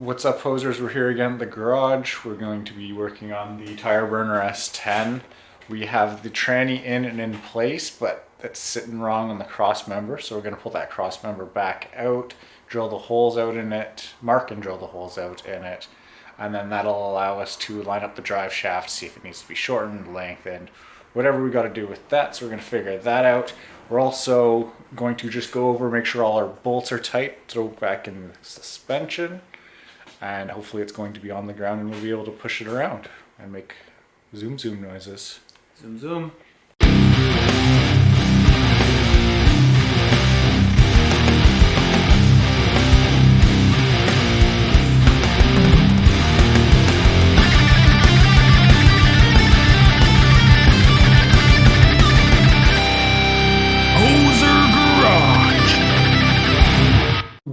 What's up, posers? We're here again at the garage. We're going to be working on the Tire Burner S10. We have the tranny in and in place, but it's sitting wrong on the cross member, so we're going to pull that cross member back out, drill the holes out in it, mark and drill the holes out in it, and then that'll allow us to line up the drive shaft, see if it needs to be shortened, lengthened, whatever we got to do with that. So we're going to figure that out. We're also going to just go over, make sure all our bolts are tight, throw back in the suspension, and hopefully it's going to be on the ground and we'll be able to push it around and make zoom zoom noises. Zoom zoom.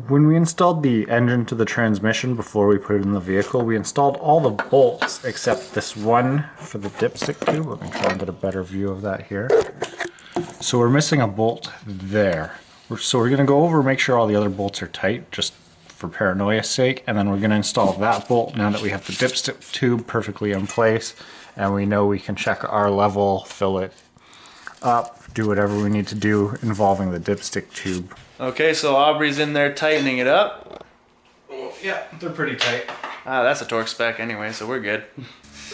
When we installed the engine to the transmission before we put it in the vehicle, we installed all the bolts except this one for the dipstick tube. Let me try and get a better view of that here. So we're missing a bolt there. So we're going to go over, make sure all the other bolts are tight, just for paranoia's sake, and then we're going to install that bolt now that we have the dipstick tube perfectly in place, and we know we can check our level, fill it up, do whatever we need to do involving the dipstick tube. Okay, so Aubrey's in there tightening it up. Yeah, they're pretty tight. Ah, that's a torque spec anyway, so we're good.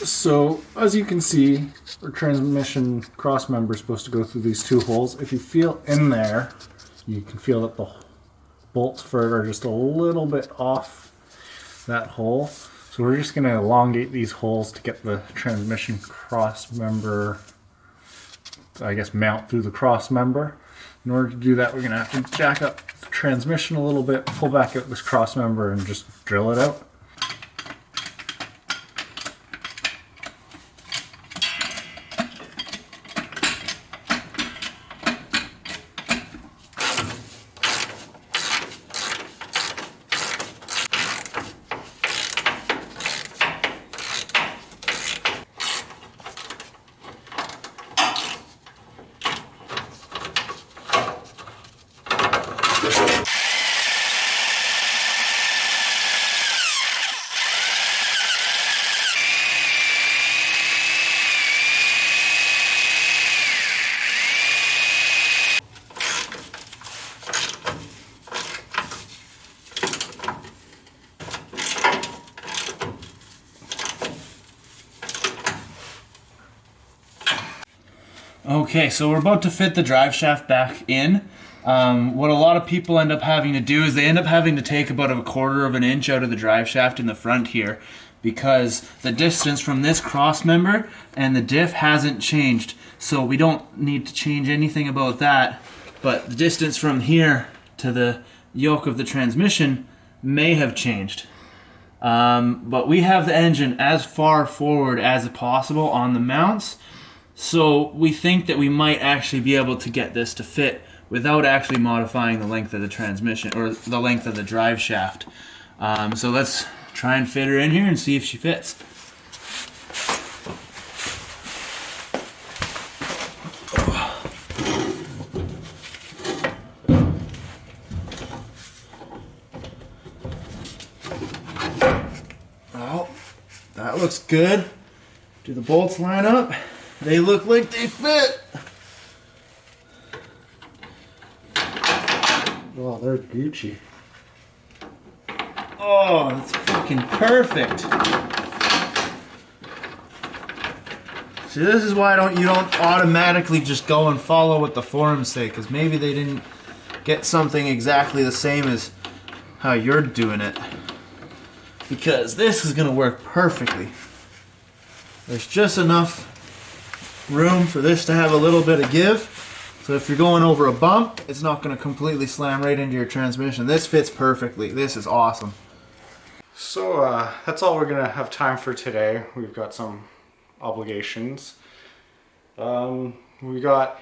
So, as you can see, our transmission cross member is supposed to go through these two holes. If you feel in there, you can feel that the bolts for it are just a little bit off that hole. So we're just going to elongate these holes to get the transmission cross member, I guess, mount through the cross member. In order to do that, we're going to have to jack up the transmission a little bit, pull back out this cross member, and just drill it out. Okay, so we're about to fit the drive shaft back in. What a lot of people end up having to do is they end up having to take about 1/4 of an inch out of the drive shaft in the front here, because the distance from this cross member and the diff hasn't changed. So we don't need to change anything about that, but the distance from here to the yoke of the transmission may have changed. But we have the engine as far forward as possible on the mounts, so we think that we might actually be able to get this to fit without actually modifying the length of the transmission or the length of the drive shaft. So let's try and fit her in here and see if she fits. Oh, that looks good. Do the bolts line up? They look like they fit. Oh, they're Gucci. Oh, that's fucking perfect. See, this is why you don't automatically just go and follow what the forums say, because maybe they didn't get something exactly the same as how you're doing it. Because this is gonna work perfectly. There's just enough room for this to have a little bit of give, so if you're going over a bump, it's not going to completely slam right into your transmission. This fits perfectly. This is awesome. So that's all we're gonna have time for today. We've got some obligations. We got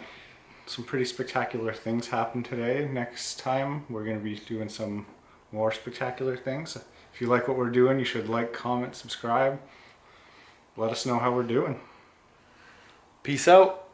some pretty spectacular things happen today. Next time we're gonna be doing some more spectacular things. If you like what we're doing, you should like, comment, subscribe. Let us know how we're doing. Peace out.